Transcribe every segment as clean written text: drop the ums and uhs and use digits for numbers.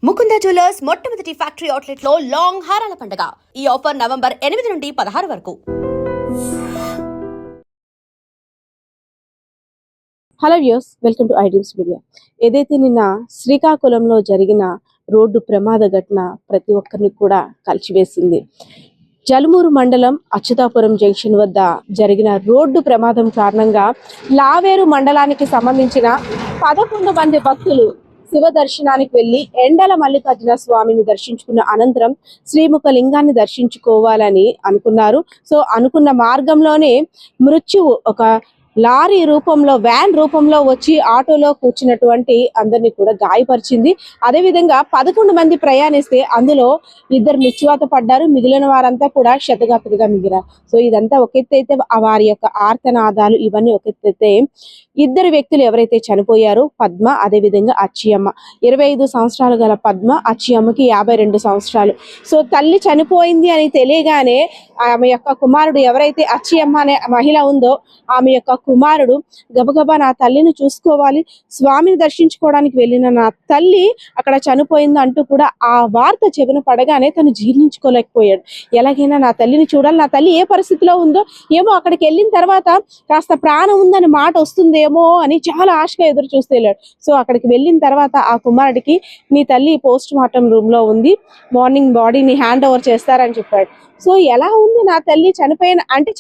Mukunda jewellers మొట్టమొదటి factory outlet లో long హారాల పండుగ. ఈ ఆఫర్ నవంబర్ 8 నుండి 16 వరకు. Hello viewers, welcome to iDreams media. ఏదైతే నిన్న శ్రీకాకుళంలో జరిగిన రోడ్డు ప్రమాద ఘటన ప్రతి ఒక్కరిని కూడా కలిచివేసింది. జలుమూరు మండలం అచ్యుతాపురం జంక్షన్ వద్ద జరిగిన రోడ్డు ప్రమాదం కారణంగా లావేరు మండలానికి సంబంధించిన 11 మంది భక్తులు శివ దర్శనానికి వెళ్లి ఎండల మల్లికార్జున స్వామిని దర్శించుకున్న అనంతరం శ్రీముఖ లింగాన్ని దర్శించుకోవాలని అనుకున్నారు. సో అనుకున్న మార్గంలోనే మృత్యువు ఒక లారీ రూపంలో, వ్యాన్ రూపంలో వచ్చి ఆటోలో కూర్చున్నటువంటి అందరినీ కూడా గాయపరిచింది. అదేవిధంగా 11 మంది ప్రయాణిస్తే అందులో 2 మృత్యువాత పడ్డారు. మిగిలిన వారంతా కూడా క్షతగాత్రులుగా మిగిలారు. సో ఇదంతా ఒక ఎత్తు అయితే, వారి యొక్క ఆర్తనాదాలు ఇవన్నీ ఒక ఎత్తు అయితే, 2 వ్యక్తులు ఎవరైతే చనిపోయారో పద్మ, అదేవిధంగా అచ్చియమ్మ. 25 సంవత్సరాలు గల పద్మ, అచ్చియమ్మకి 52 సంవత్సరాలు. సో తల్లి చనిపోయింది అని తెలియగానే ఆమె యొక్క కుమారుడు, ఎవరైతే అచ్చియమ్మ అనే మహిళ ఉందో ఆమె యొక్క కుమారుడు గబగబా నా తల్లిని చూసుకోవాలి, స్వామిని దర్శించుకోవడానికి వెళ్ళిన నా తల్లి అక్కడ చనిపోయింది అంటూ కూడా ఆ వార్త చెవిన పడగానే తను జీర్ణించుకోలేకపోయాడు. ఎలాగైనా నా తల్లిని చూడాలి, నా తల్లి ఏ పరిస్థితిలో ఉందో ఏమో, అక్కడికి వెళ్ళిన తర్వాత కాస్త ప్రాణం ఉందని మాట వస్తుందేమో అని చాలా ఆశగా ఎదురు చూస్తూ వెళ్ళాడు. సో అక్కడికి వెళ్ళిన తర్వాత ఆ కుమారుడికి నీ తల్లి పోస్ట్ మార్టం రూమ్ లో ఉంది, మార్నింగ్ బాడీని హ్యాండ్ ఓవర్ చేస్తారని చెప్పాడు. సో ఎలా ఉంది నా తల్లి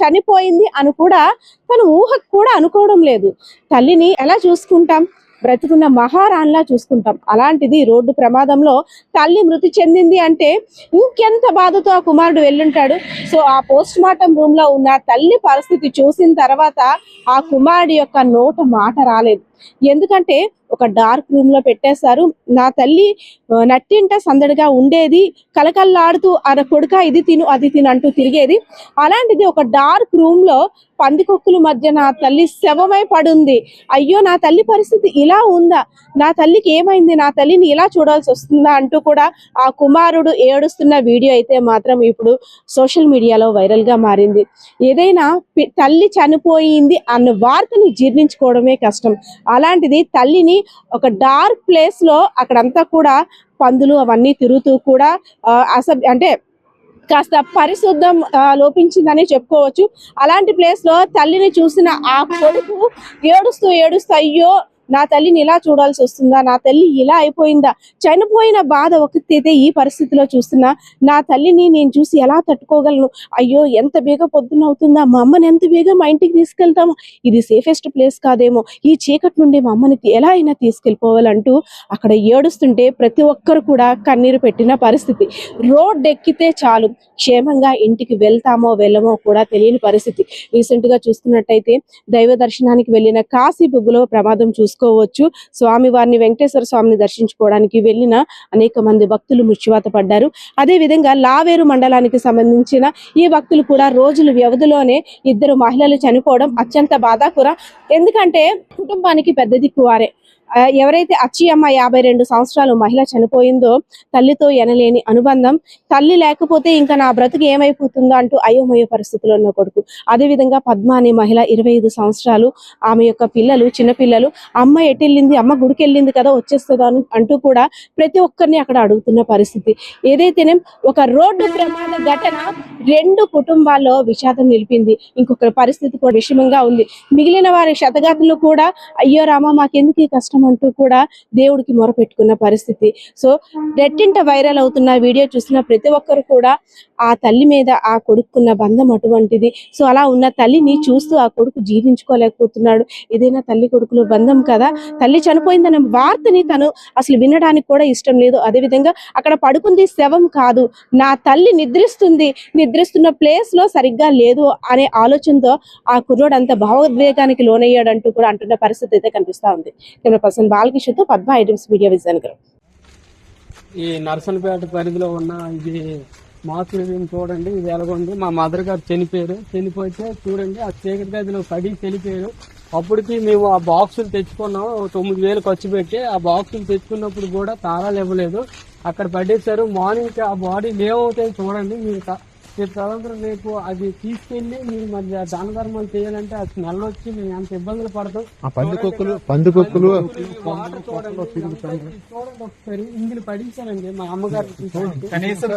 చనిపోయింది అని కూడా తను ఊహకు కూడా అనుకోవడం లేదు. తల్లిని ఎలా చూసుకుంటాం, బ్రతుకున్న మహారాణిలా చూసుకుంటాం. అలాంటిది రోడ్డు ప్రమాదంలో తల్లి మృతి చెందింది అంటే ఇంకెంత బాధతో ఆ కుమారుడు వెళ్ళుంటాడు. సో ఆ పోస్ట్ మార్టం రూమ్ లో ఉన్న తల్లి పరిస్థితి చూసిన తర్వాత ఆ కుమారుడి యొక్క నోట మాట రాలేదు. ఎందుకంటే ఒక డార్క్ రూమ్ లో పెట్టేశారు. నా తల్లి నట్టింట సందడిగా ఉండేది, కలకల్లాడుతూ కొడుక ఇది తిను అది తిను అంటూ తిరిగేది. అలాంటిది ఒక డార్క్ రూమ్ లో పందికొక్కుల మధ్య నా తల్లి శవమై పడుంది. అయ్యో నా తల్లి పరిస్థితి ఇలా ఉందా, నా తల్లికి ఏమైంది, నా తల్లిని ఇలా చూడాల్సి వస్తుందా అంటూ కూడా ఆ కుమారుడు ఏడుస్తున్న వీడియో అయితే మాత్రం ఇప్పుడు సోషల్ మీడియాలో వైరల్ గా మారింది. ఏదైనా తల్లి చనిపోయింది అన్న వార్తని జీర్ణించుకోవడమే కష్టం. అలాంటిది తల్లిని ఒక డార్క్ ప్లేస్ లో, అక్కడంతా కూడా పందులు అవన్నీ తిరుగుతూ కూడా అంటే కాస్త పరిశుద్ధం లోపించిందని చెప్పుకోవచ్చు. అలాంటి ప్లేస్ లో తల్లిని చూసిన ఆ కొడుకు ఏడుస్తూ అయ్యో నా తల్లిని ఇలా చూడాల్సి వస్తుందా, నా తల్లి ఇలా అయిపోయిందా, చనిపోయిన బాధ ఒకటైతే ఈ పరిస్థితిలో చూస్తున్నా నా తల్లిని నేను చూసి ఎలా తట్టుకోగలను, అయ్యో ఎంత బేగా పొద్దున్న అవుతుందా, మా అమ్మని ఎంత బేగా మా ఇంటికి తీసుకెళ్తాము, ఇది సేఫెస్ట్ ప్లేస్ కాదేమో, ఈ చీకటి నుండి మా అమ్మని ఎలా అయినా తీసుకెళ్ళిపోవాలంటూ అక్కడ ఏడుస్తుంటే ప్రతి ఒక్కరు కూడా కన్నీరు పెట్టిన పరిస్థితి. రోడ్ ఎక్కితే చాలు క్షేమంగా ఇంటికి వెళ్తామో వెళ్ళమో కూడా తెలియని పరిస్థితి. రీసెంట్ గా చూసుకున్నట్టయితే దైవ దర్శనానికి వెళ్ళిన కాశీ బుగ్గులో ప్రమాదం చూసుకోవచ్చు. స్వామివారిని, వెంకటేశ్వర స్వామిని దర్శించుకోవడానికి వెళ్ళిన అనేక మంది భక్తులు మృత్యువాత పడ్డారు. అదే విధంగా లావేరు మండలానికి సంబంధించిన ఈ భక్తులు కూడా రోజుల వ్యవధిలోనే 2 మహిళలు చనిపోవడం అత్యంత బాధాకరం. ఎందుకంటే కుటుంబానికి పెద్ద దిక్కు వారే. ఎవరైతే అచ్చియమ్మ 52 సంవత్సరాలు మహిళ చనిపోయిందో తల్లితో ఎనలేని అనుబంధం, తల్లి లేకపోతే ఇంకా నా బ్రతుకు ఏమైపోతుందో అంటూ అయోమయ పరిస్థితిలో ఉన్న కొడుకు. అదేవిధంగా పద్మ అనే మహిళ 25 సంవత్సరాలు, ఆమె యొక్క పిల్లలు, చిన్నపిల్లలు, అమ్మ ఎటెళ్ళింది, అమ్మ గుడికి వెళ్ళింది కదా వచ్చేస్తుందా అంటూ కూడా ప్రతి ఒక్కరిని అక్కడ అడుగుతున్న పరిస్థితి. ఏదైతేనే ఒక రోడ్డు ప్రమాద ఘటన 2 కుటుంబాల్లో విషాదం నిలిపింది. ఇంకొక పరిస్థితి కూడా విషమంగా ఉంది. మిగిలిన వారి క్షతగాత్రులు కూడా అయ్యో రామ మాకెందుకు ఈ కష్టం అంటూ కూడా దేవుడికి మొరపెట్టుకున్న పరిస్థితి. సో రెట్టింట వైరల్ అవుతున్న వీడియో చూసిన ప్రతి ఒక్కరు కూడా ఆ తల్లి మీద ఆ కొడుకున్న బంధం అటువంటిది. సో అలా ఉన్న తల్లిని చూస్తూ ఆ కొడుకు జీర్ణించుకోలేకపోతున్నాడు. ఏదైనా తల్లి కొడుకులో బంధం కదా, తల్లి చనిపోయిందన్న వార్తని తను అసలు వినడానికి కూడా ఇష్టం లేదు. అదేవిధంగా అక్కడ పడుకుంది శవం కాదు, నా తల్లి నిద్రిస్తున్న ప్లేస్ లో సరిగ్గా లేదు అనే ఆలోచనతో ఆ కుర్రోడు అంత భావోద్వేగానికి లోనయ్యాడంటూ కూడా అంటున్న పరిస్థితి అయితే కనిపిస్తా ఉంది. కెమెరా బాలకృష్ణతో పద్మ, ఐడ్రీమ్స్ మీడియా విజయనగరం. ఈ నర్సన్పేట పరిధిలో ఉన్న ఇది మాతృం చూడండి, ఇది ఎలాగొంది. మా మదర్ గారు చనిపోతే చూడండి ఆ చీకటి గదిలో పడి చనిపోయారు. అప్పటికి మేము ఆ బాక్సులు తెచ్చుకున్నాం, 9,000 ఖర్చు పెట్టి. ఆ బాక్సులు తెచ్చుకున్నప్పుడు కూడా తాళాలు ఇవ్వలేదు, అక్కడ పడేశారు. మార్నింగ్ ఆ బాడీ లేవవుతాయి చూడండి, మీరు రేపు తదనంతరం రేపు అది తీసుకెళ్లి మీరు మరి దాన ధర్మాలు చేయాలంటే అది స్మెల్ వచ్చి మేము ఎంత ఇబ్బందులు పడతాం. పందికొక్కులు చూడండి ఒకసారి ఇందులో పడించానండి మా అమ్మగారు కనీసం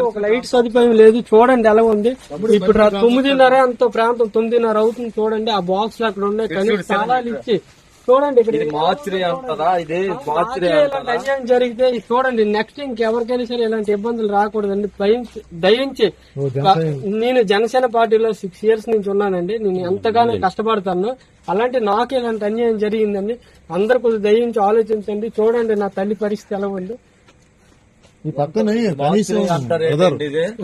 ఒక లైట్ సదుపాయం లేదు. చూడండి ఎలా ఉంది. ఇప్పుడు 9:30 అంత ప్రాంతం 9:30 అవుతుంది. చూడండి ఆ బాక్స్ అక్కడ ఉన్నాయి. కనీసం తాళాలు ఇచ్చి చూడండి ఇక్కడ అన్యాయం జరిగితే చూడండి నెక్స్ట్ ఇంకెవరికైనా సరే ఇలాంటి ఇబ్బందులు రాకూడదండి. దయించి నేను జనసేన పార్టీలో 6 years నుంచి ఉన్నానండి. నేను ఎంతగానో కష్టపడతాను. అలాంటి నాకు ఇలాంటి అన్యాయం జరిగిందండి. అందరు కొంచెం దయించి ఆలోచించండి. చూడండి నా తల్లి పరిస్థితి ఎలా ఉంది. ఈ పక్కన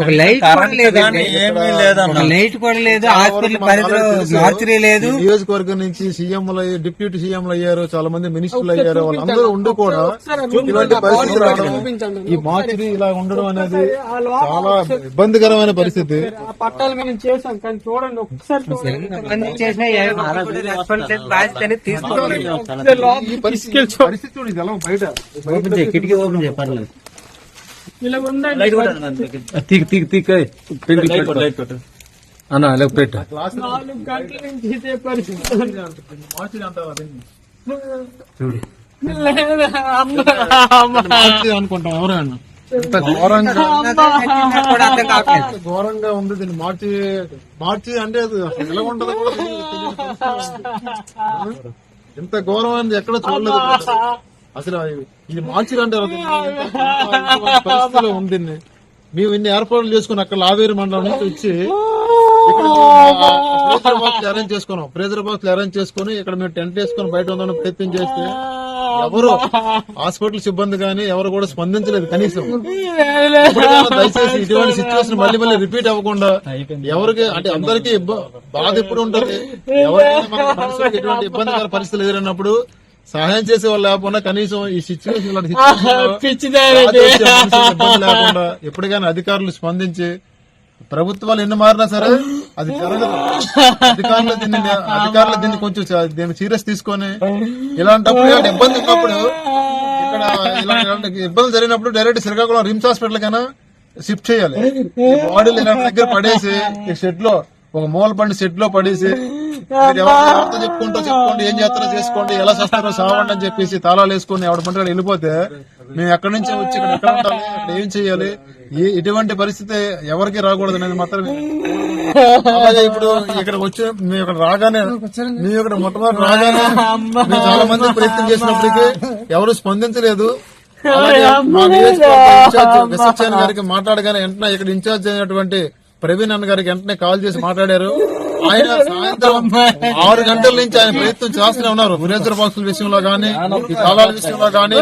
ఒక లైట్ కూడా లేదండి, ఒక లైట్ కూడా లేదు. హాస్పిటల్ పరిధిలో మార్చరీ లేదు. నియోజకవర్గం నుంచి సీఎంలు డిప్యూటీ సీఎంలు అయ్యారు, చాలా మంది మినిస్టర్లు అయ్యారు. వాళ్ళందరూ ఉండి కూడా ఇలాంటి పరిస్థితి రావడం, ఈ మార్చరీ ఇలా ఉండడం అనేది చాలా ఇబ్బందికరమైన పరిస్థితి. పట్టాలు మేము చేసాం కానీ చూడండి ఒకసారి చేసిన పరిస్థితి చూడు, ఇది ఎలా బయట కిటికీ ఓపెన్ చెప్పాలి. ఇలా ఉందండి. అన్న లేక పెట్ట 4 గంటల నుంచి ఇదే పరిస్థితి. మార్చరీ అంటారు అనుకుంటాం ఎవరైనా. ఇంత ఘోరంగా ఉంది దీన్ని మార్చి అంటే అది అసలు ఎలా ఉంటదో కూడా తెలియదు. ఇంత ఘోరం అనేది ఎక్కడ చూడలేదు అసలు. ఇది మార్చిలు అంటారు పరిస్థితిలో ఉంది. మేము ఇన్ని ఏర్పాట్లు చేసుకుని అక్కడ లావేరు మండలం నుంచి వచ్చి ఇక్కడ అరేంజ్ చేసుకున్నాం. ప్రేజర్ బాక్స్ అరేంజ్ చేసుకుని ఇక్కడ మేము టెంట్ వేసుకుని బయట ఉందని ప్రయత్నం చేస్తే ఎవరు హాస్పిటల్ సిబ్బంది కానీ ఎవరు కూడా స్పందించలేదు. కనీసం దయచేసి ఇటువంటి సిచ్యువేషన్ మళ్ళీ రిపీట్ అవ్వకుండా ఎవరికి అంటే అందరికీ బాధ ఎప్పుడు ఉంటుంది. ఎవరికైనా మన మనసుకి ఎటువంటి ఇబ్బందికర పరిస్థితులు ఎదురైనప్పుడు సహాయం చేసే వాళ్ళు లేకుండా కనీసం ఈ సిచ్యువేషన్ లేకుండా ఎప్పటికైనా అధికారులు స్పందించి, ప్రభుత్వాలు ఎన్ని మారినా సరే అది జరగదు. అధికారులు దీన్ని కొంచెం దీన్ని సీరియస్ తీసుకొని ఇలాంటప్పుడు ఇబ్బంది ఉన్నప్పుడు ఇక్కడ ఇలాంటి ఇబ్బందులు జరిగినప్పుడు డైరెక్ట్ శ్రీకాకుళం రిమ్స్ హాస్పిటల్ కైనా షిఫ్ట్ చేయాలి. బాడీలు ఇలాంటి దగ్గర పడేసి షెడ్ లో ఒక మూల పండి షెడ్ లో పడేసి ఎవరితో చెప్పుకోండి, ఏం చేస్తారో చేసుకోండి, ఎలా చేస్తారో సావండి అని చెప్పేసి తాళాలు వేసుకొని ఎవరి పంట వెళ్ళిపోతే మేము ఎక్కడి నుంచి వచ్చి ఇక్కడ ఎక్కడ ఉండాలి, ఇక్కడ ఏం చెయ్యాలి, ఇటువంటి పరిస్థితి ఎవరికి రాకూడదు అనేది మాత్రం. అలాగే ఇప్పుడు ఇక్కడ వచ్చి మేము ఇక్కడ రాగానే మేము ఇక్కడ మొట్టమొదటి రాగానే మేము చాలా మంది ప్రయత్నం చేసినప్పటికీ ఎవరు స్పందించలేదు. మా నియోజకవర్గ ఇన్ఛార్జ్ విశ్వసేన గారికి మాట్లాడగానే వెంటనే ఇక్కడ ఇన్ఛార్జ్ అయినటువంటి ప్రవీణ్ అన్న గారికి వెంటనే కాల్ చేసి మాట్లాడారు. ఆయన సాయంత్రం 6 గంటల నుంచి ఆయన ప్రయత్నం చేస్తూనే ఉన్నారు. గురేంద్ర బాక్సుల విషయంలో గానీ, ఈ తాళాల విషయంలో గానీ,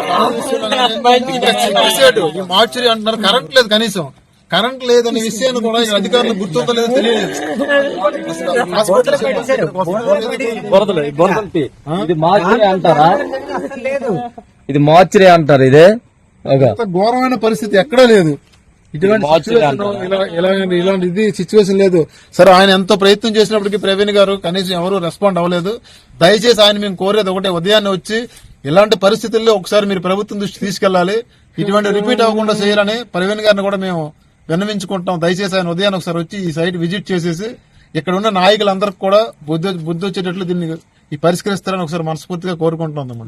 ఈ మార్చరీ అంటున్నారు. కరెంట్ లేదు, కనీసం కరెంట్ లేదనే విషయాన్ని కూడా అధికారులు గుర్తుంటలేదో తెలియలేదు. ఇది మార్చరీ అంటారా? ఇది మార్చరీ అంటారు. ఇదే ఘోరమైన పరిస్థితి ఎక్కడా లేదు. ఇటువంటి ఇలాంటి సిచ్యువేషన్ లేదు. సరే ఆయన ఎంతో ప్రయత్నం చేసినప్పటికీ ప్రవీణ్ గారు కనీసం ఎవరు రెస్పాండ్ అవ్వలేదు. దయచేసి ఆయన మేము కోరేది ఒకటే, ఉదయాన్నే వచ్చి ఇలాంటి పరిస్థితుల్లో ఒకసారి మీరు ప్రభుత్వం దృష్టి తీసుకెళ్లాలి, ఇటువంటి రిపీట్ అవ్వకుండా చేయాలని ప్రవీణ్ గారిని కూడా మేము విన్నవించుకుంటాం. దయచేసి ఆయన ఉదయాన్నే ఒకసారి వచ్చి ఈ సైట్ విజిట్ చేసేసి ఇక్కడ ఉన్న నాయకులందరికీ కూడా బుద్ధి వచ్చేటట్లు దీన్ని పరిష్కరిస్తారని ఒకసారి మనస్ఫూర్తిగా కోరుకుంటున్నాం.